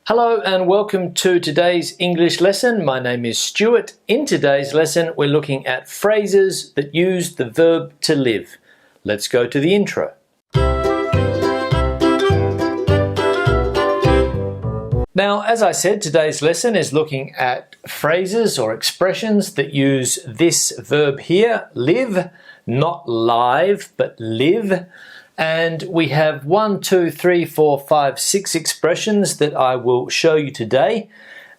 Hello and welcome to today's English lesson. My name is Stuart. In today's lesson, we're looking at phrases that use the verb to live. Let's go to the intro. Now, as I said, today's lesson is looking at phrases or expressions that use this verb here, live, not live, but live. And we have 1, 2, 3, 4, 5, 6 expressions that I will show you today,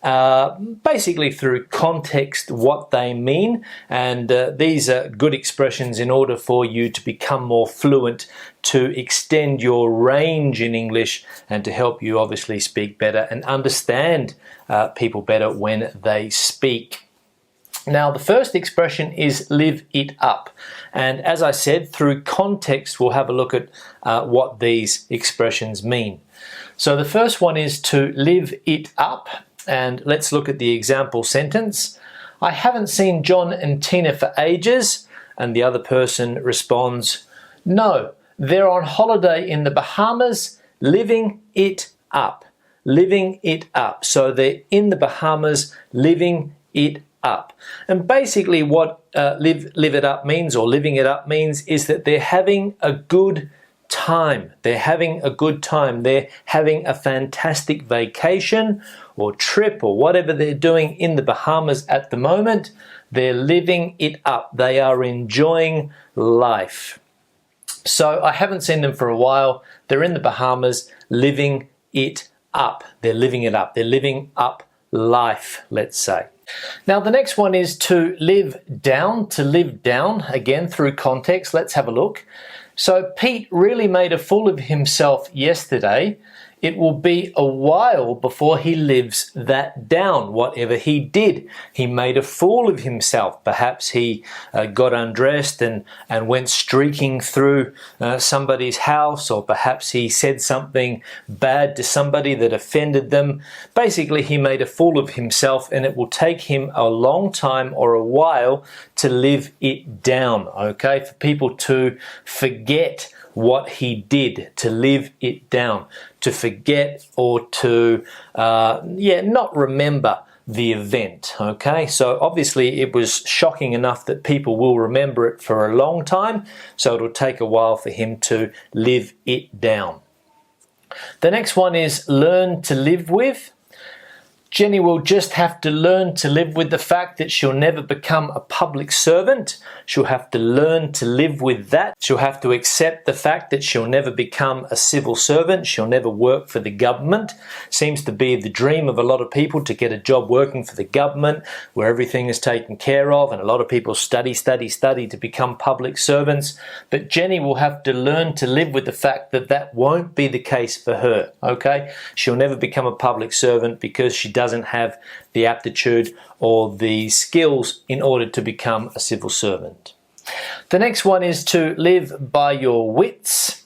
basically through context what they mean. And these are good expressions in order for you to become more fluent, to extend your range in English, and to help you obviously speak better and understand people better when they speak. Now, the first expression is live it up. And as I said, through context, we'll have a look at what these expressions mean. So the first one is to live it up. And let's look at the example sentence. I haven't seen John and Tina for ages. And the other person responds, no, they're on holiday in the Bahamas, living it up. Living it up. So they're in the Bahamas, living it up. And basically what live it up means, or living it up means, is that they're having a good time. They're having a good time. They're having a fantastic vacation or trip or whatever they're doing in the Bahamas at the moment. They're living it up. They are enjoying life. So I haven't seen them for a while. They're in the Bahamas living it up. They're living it up. They're living up life, let's say. Now the next one is to live down. To live down, again through context. Let's have a look. So Pete really made a fool of himself yesterday. It will be a while before he lives that down, whatever he did. He made a fool of himself. Perhaps he got undressed and went streaking through somebody's house, or perhaps he said something bad to somebody that offended them. Basically, he made a fool of himself, and it will take him a long time or a while to live it down, okay? For people to forget what he did, to live it down, to forget or to not remember the event, okay? So obviously it was shocking enough that people will remember it for a long time, so it'll take a while for him to live it down. The next one is learn to live with. Jenny will just have to learn to live with the fact that she'll never become a public servant. She'll have to learn to live with that. She'll have to accept the fact that she'll never become a civil servant. She'll never work for the government. Seems to be the dream of a lot of people, to get a job working for the government where everything is taken care of, and a lot of people study to become public servants. But Jenny will have to learn to live with the fact that that won't be the case for her, okay? She'll never become a public servant because she doesn't have the aptitude or the skills in order to become a civil servant. The next one is to live by your wits.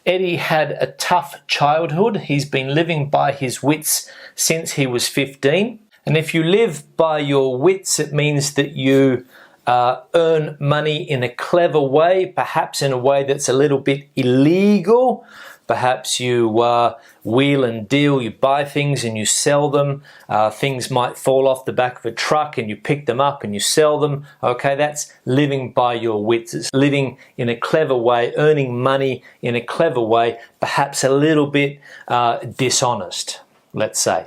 Eddie had a tough childhood. He's been living by his wits since he was 15. And if you live by your wits, it means that you earn money in a clever way, perhaps in a way that's a little bit illegal. Perhaps you wheel and deal, you buy things and you sell them. Things might fall off the back of a truck and you pick them up and you sell them. Okay, that's living by your wits. It's living in a clever way, earning money in a clever way, perhaps a little bit dishonest, let's say.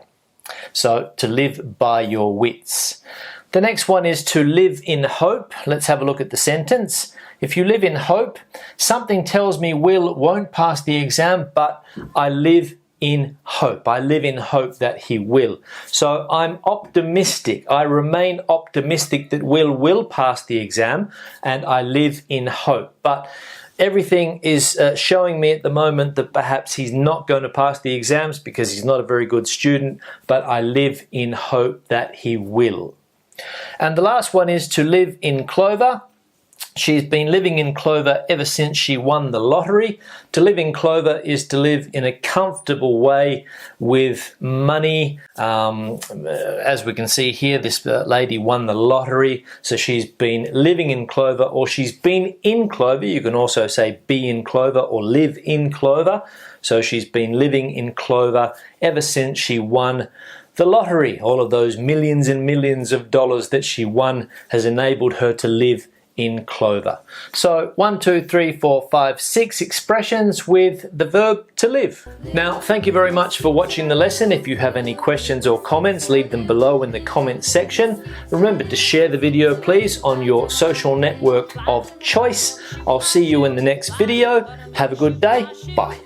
So to live by your wits. The next one is to live in hope. Let's have a look at the sentence. If you live in hope, something tells me Will won't pass the exam, but I live in hope. I live in hope that he will. So I'm optimistic. I remain optimistic that will pass the exam, and I live in hope. But everything is showing me at the moment that perhaps he's not going to pass the exams because he's not a very good student, but I live in hope that he will. And the last one is to live in clover. She's been living in clover ever since she won the lottery. To live in clover is to live in a comfortable way with money. As we can see here, this lady won the lottery, so she's been living in clover, or she's been in clover. You can also say be in clover or live in clover. So she's been living in clover ever since she won the lottery. All of those millions and millions of dollars that she won has enabled her to live in clover. So 1, 2, 3, 4, 5, 6 expressions with the verb to live. Now, thank you very much for watching the lesson. If you have any questions or comments, leave them below in the comments section. Remember to share the video, please, on your social network of choice. I'll see you in the next video. Have a good day. Bye.